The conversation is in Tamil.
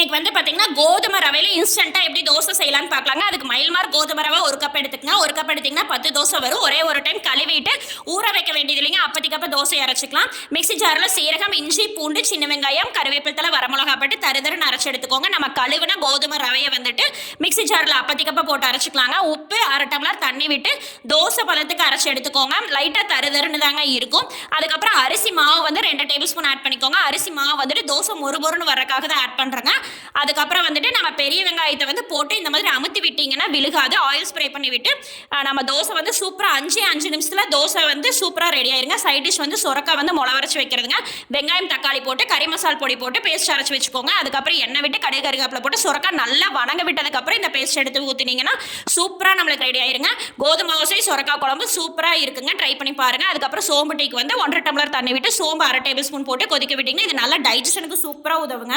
இன்னைக்கு வந்து பார்த்தீங்கன்னா கோதுமை ரவையில் இன்ஸ்டண்ட்டாக எப்படி தோசை செய்யலாம்னு பார்க்கலாங்க. அதுக்கு மைல்மார்க் கோதுமை ரவை 1 கப் எடுத்துக்கங்க. 1 கப் எடுத்தீங்கன்னா 10 தோசை வரும். ஒரே ஒரு டைம் கழுவிட்டு ஊற வைக்க வேண்டியது இல்லைங்க. அப்போதைக்கப்போ தோசை அரைச்சிக்கலாம். மிக்ஸி ஜாரில் சீரகம், இஞ்சி, பூண்டு, சின்ன வெங்காயம், கருவேப்பிலை, வரமிளகா போட்டு தருதருன்னு அரைச்சி எடுத்துக்கோங்க. நம்ம கழுவின கோதுமை ரவையை வந்துட்டு மிக்ஸி ஜாரில் அப்போதைக்கப்போ போட்டு அரைச்சிக்கலாங்க. உப்பு 1/2 டம்ளர் தண்ணி விட்டு தோசை பதத்துக்கு அரைச்சி எடுத்துக்கோங்க. லைட்டாக தருதருன்னு தாங்க இருக்கும். அதுக்கப்புறம் அரிசி மாவு வந்து 2 டேபிள் ஸ்பூன் ஆட் பண்ணிக்கோங்க. அரிசி மாவு வந்துட்டு தோசை மொறுமொறுன்னு வரக்காக தான் ஆட் பண்ணுறேங்க. அதுக்கப்புறம் வந்துட்டு நம்ம பெரிய வெங்காயத்தை வந்து போட்டு இந்த மாதிரி அமுத்தி விட்டிங்கன்னா விழுகாது. ஆயில் ஸ்ப்ரே பண்ணி விட்டு நம்ம தோசை வந்து சூப்பராக 5 நிமிஷத்தில் தோசை வந்து சூப்பராக ரெடி ஆயிருங்க. சைட் டிஷ் வந்து சுரக்காய் வந்து முளை வரைச்சி வைக்கிறதுங்க. வெங்காயம் தக்காளி போட்டு கறி மசால் பொடி போட்டு பேஸ்ட் அரைச்சி வச்சுக்கோங்க. அதுக்கப்புறம் எண்ணெய் விட்டு கடுகு கருவேப்பிலை போட்டு சுரக்காய் நல்லா வணங்க விட்டதுக்கப்புறம் இந்த பேஸ்ட் எடுத்து ஊற்றினீங்கன்னா சூப்பராக நம்மளுக்கு ரெடி ஆயிருங்க. கோதுமை தோசை சுரக்காய் குழம்பு சூப்பராக இருக்குங்க. ட்ரை பண்ணி பாருங்கள். அதுக்கப்புறம் சோம்பு டீக்கு வந்து 1.5 டம்ளர் தண்ணி விட்டு சோம்பு 1/2 டேபிள் ஸ்பூன் போட்டு கொதிக்க விட்டிங்கன்னா இது நல்லா டைஜஷனுக்கு சூப்பராக உதவுங்க.